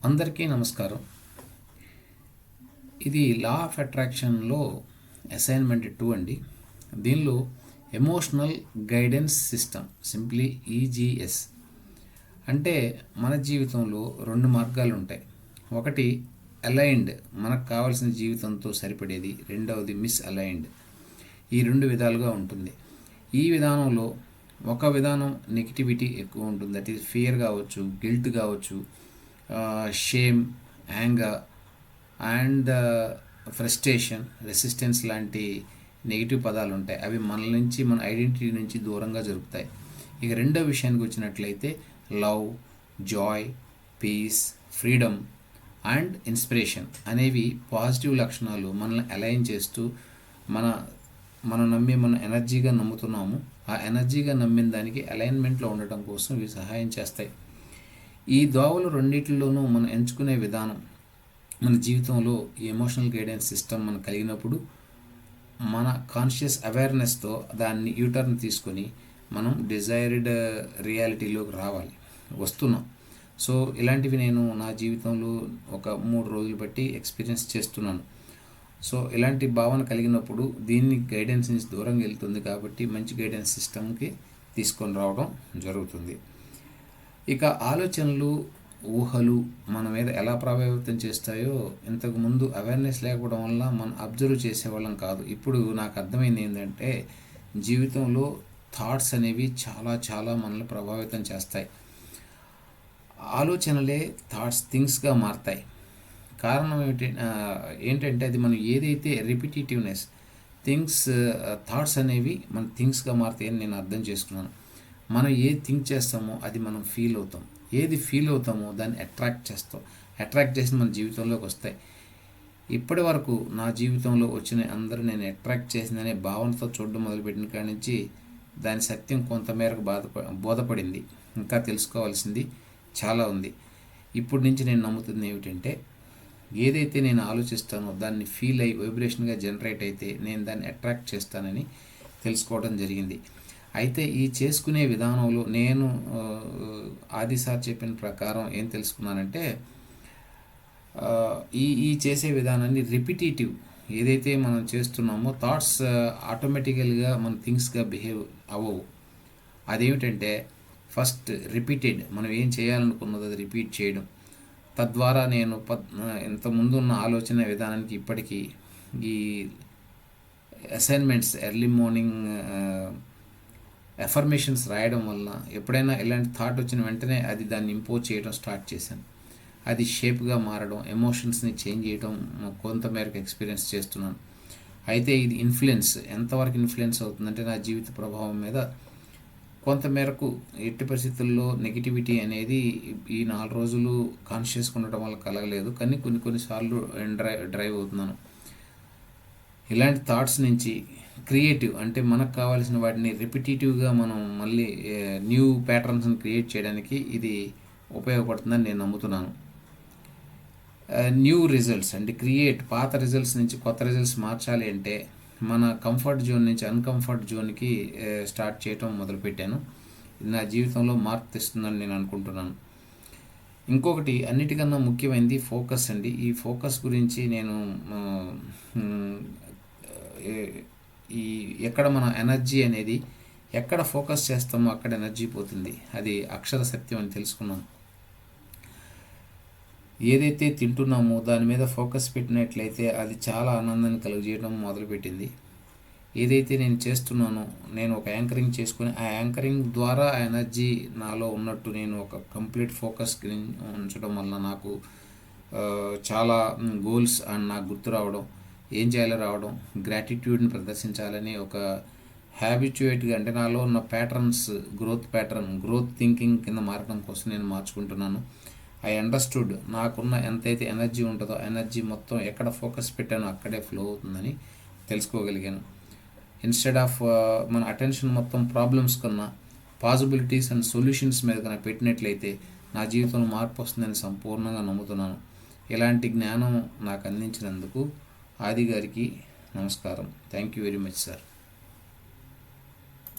అందరికీ నమస్కారం. ఇది లా ఆఫ్ అట్రాక్షన్లో అసైన్మెంట్ 2 అండి. దీనిలో emotional guidance system, simply EGS. అంటే మన జీవితంలో రెండు మార్గాలు ఉంటాయి. ఒకటి అలైన్డ్, మనకు కావాల్సిన జీవితంతో సరిపడేది. రెండవది మిస్ అలైన్డ్. ఈ రెండు విధాలుగా ఉంటుంది. ఈ విధానంలో ఒక విధానం నెగిటివిటీ ఎక్కువ ఉంటుంది. దట్ ఈస్ ఫియర్ కావచ్చు, గిల్ట్ కావచ్చు, shame, anger and frustration, resistance లాంటి నెగిటివ్ పదాలు ఉంటాయి. అవి మన ఐడెంటిటీ నుంచి దూరంగా జరుపుతాయి. ఇక రెండో విషయానికి వచ్చినట్లయితే love, joy, peace, freedom and inspiration అనేవి పాజిటివ్ లక్షణాలు మనల్ని అలైన్ చేస్తూ మనం ఎనర్జీగా నమ్ముతున్నాము. ఆ ఎనర్జీగా నమ్మిన దానికి అలైన్మెంట్లో ఉండటం కోసం ఇవి సహాయం చేస్తాయి. ఈ దోవలు రెండింటిలోనూ మనం ఎంచుకునే విధానం, మన జీవితంలో ఈ ఎమోషనల్ గైడెన్స్ సిస్టమ్ మనం కలిగినప్పుడు మన కాన్షియస్ అవేర్నెస్తో దాన్ని యూటర్న్ తీసుకొని మనం డిజైర్డ్ రియాలిటీలోకి వస్తున్నాం. సో ఇలాంటివి నేను నా జీవితంలో ఒక 3 రోజులు బట్టి ఎక్స్పీరియన్స్ చేస్తున్నాను. సో ఇలాంటి భావన కలిగినప్పుడు దీన్ని గైడెన్స్ నుంచి దూరంగా వెళ్తుంది కాబట్టి మంచి గైడెన్స్ సిస్టమ్కి తీసుకొని రావడం జరుగుతుంది. ఇక ఆలోచనలు, ఊహలు మన మీద ఎలా ప్రభావితం చేస్తాయో ఇంతకుముందు అవేర్నెస్ లేకపోవడం వల్ల మనం అబ్జర్వ్ చేసేవాళ్ళం కాదు. ఇప్పుడు నాకు అర్థమైంది ఏంటంటే జీవితంలో థాట్స్ అనేవి చాలా చాలా మనల్ని ప్రభావితం చేస్తాయి. ఆలోచనలే థింగ్స్గా మారతాయి. కారణం ఏంటంటే అది మనం ఏదైతే రిపిటేటివ్నెస్ థాట్స్ అనేవి మన థింగ్స్గా మారుతాయని నేను అర్థం చేసుకున్నాను. మనం ఏది థింక్ చేస్తామో అది మనం ఫీల్ అవుతాం. ఏది ఫీల్ అవుతామో దాన్ని అట్రాక్ట్ చేసి మన జీవితంలోకి వస్తాయి. ఇప్పటి వరకు నా జీవితంలో వచ్చిన అందరూ నేను అట్రాక్ట్ చేసిందనే భావనతో చూడడం మొదలుపెట్టిన కాడి నుంచి దాని సత్యం కొంతమేరకు బోధపడింది. ఇంకా తెలుసుకోవాల్సింది చాలా ఉంది. ఇప్పటి నుంచి నేను నమ్ముతుంది ఏమిటంటే ఏదైతే నేను ఆలోచిస్తానో దాన్ని ఫీల్ అయ్యి వైబ్రేషన్గా జనరేట్ అయితే నేను దాన్ని అట్రాక్ట్ చేస్తానని తెలుసుకోవడం జరిగింది. అయితే ఈ చేసుకునే విధానంలో నేను ఆదిసార్ చెప్పిన ప్రకారం ఏం తెలుసుకున్నానంటే ఈ చేసే విధానాన్ని రిపిటేటివ్ ఏదైతే మనం చేస్తున్నామో థాట్స్ ఆటోమేటికల్గా మన థింగ్స్గా బిహేవ్ అవ్వవు. అదేమిటంటే ఫస్ట్ రిపీటెడ్, మనం ఏం చేయాలనుకున్నది అది రిపీట్ చేయడం. తద్వారా నేను ఇంతకుముందు ఉన్న ఆలోచన విధానానికి ఇప్పటికీ ఈ అసైన్మెంట్స్, ఎర్లీ మార్నింగ్ ఎఫర్మేషన్స్ రాయడం వలన ఎప్పుడైనా ఇలాంటి థాట్ వచ్చిన వెంటనే దాన్ని ఇంపోజ్ చేయడం స్టార్ట్ చేశాను. అది షేప్గా మారడం, ఎమోషన్స్ని చేంజ్ చేయడం కొంతమేరకు ఎక్స్పీరియన్స్ చేస్తున్నాను. అయితే ఇది ఎంతవరకు ఇన్ఫ్లుయెన్స్ అవుతుందంటే నా జీవిత ప్రభావం మీద కొంతమేరకు. ఎట్టి పరిస్థితుల్లో నెగిటివిటీ అనేది ఈ 4 రోజులు కాన్షియస్గా ఉండటం వల్ల కలగలేదు, కానీ కొన్నిసార్లు డ్రైవ్ అవుతున్నాను. ఇలాంటి థాట్స్ నుంచి క్రియేటివ్, అంటే మనకు కావాల్సిన వాటిని రిపిటేటివ్గా మనం మళ్ళీ న్యూ ప్యాటర్న్స్ని క్రియేట్ చేయడానికి ఇది ఉపయోగపడుతుందని నేను నమ్ముతున్నాను. న్యూ రిజల్ట్స్ అంటే పాత రిజల్ట్స్ నుంచి కొత్త రిజల్ట్స్ మార్చాలి అంటే మన కంఫర్ట్ జోన్ నుంచి అన్కంఫర్ట్ జోన్కి స్టార్ట్ చేయటం మొదలుపెట్టాను. ఇది నా జీవితంలో మార్పు తెస్తుందని నేను అనుకుంటున్నాను. ఇంకొకటి అన్నిటికన్నా ముఖ్యమైనది ఫోకస్ అండి. ఈ ఫోకస్ గురించి నేను ఎక్కడ మన ఎనర్జీ అనేది ఎక్కడ ఫోకస్ చేస్తామో అక్కడ ఎనర్జీ పోతుంది. అది అక్షర సత్యం అని తెలుసుకున్నాను. ఏదైతే తింటున్నామో దాని మీద ఫోకస్ పెట్టినట్లయితే అది చాలా ఆనందాన్ని కలుగజేయడం మొదలుపెట్టింది. ఏదైతే నేను చేస్తున్నానో నేను ఒక యాంకరింగ్ చేసుకుని ఆ యాంకరింగ్ ద్వారా ఆ ఎనర్జీ నాలో ఉన్నట్టు నేను ఒక కంప్లీట్ ఫోకస్ ఉంచడం వల్ల నాకు చాలా గోల్స్ అండ్ నాకు గుర్తు రావడం, ఏం చేయాలో రావడం, గ్రాటిట్యూడ్ని ప్రదర్శించాలని ఒక హ్యాబిచుయేట్గా, అంటే నాలో ఉన్న ప్యాటర్న్స్ గ్రోత్ థింకింగ్ కింద మారడం కోసం నేను మార్చుకుంటున్నాను. ఐ అండర్స్టూడ్ నాకున్న ఎంతైతే ఎనర్జీ ఉంటుందో ఎనర్జీ మొత్తం ఎక్కడ ఫోకస్ పెట్టానో అక్కడే ఫ్లో అవుతుందని తెలుసుకోగలిగాను. ఇన్స్టెడ్ ఆఫ్ మన అటెన్షన్ మొత్తం ప్రాబ్లమ్స్ కన్నా పాసిబిలిటీస్ అండ్ సొల్యూషన్స్ మీద కన్నా పెట్టినట్లయితే నా జీవితంలో మార్పు వస్తుందని సంపూర్ణంగా నమ్ముతున్నాను. ఇలాంటి జ్ఞానం నాకు అందించినందుకు ఆది గారికి నమస్కారం. Thank you very much sir.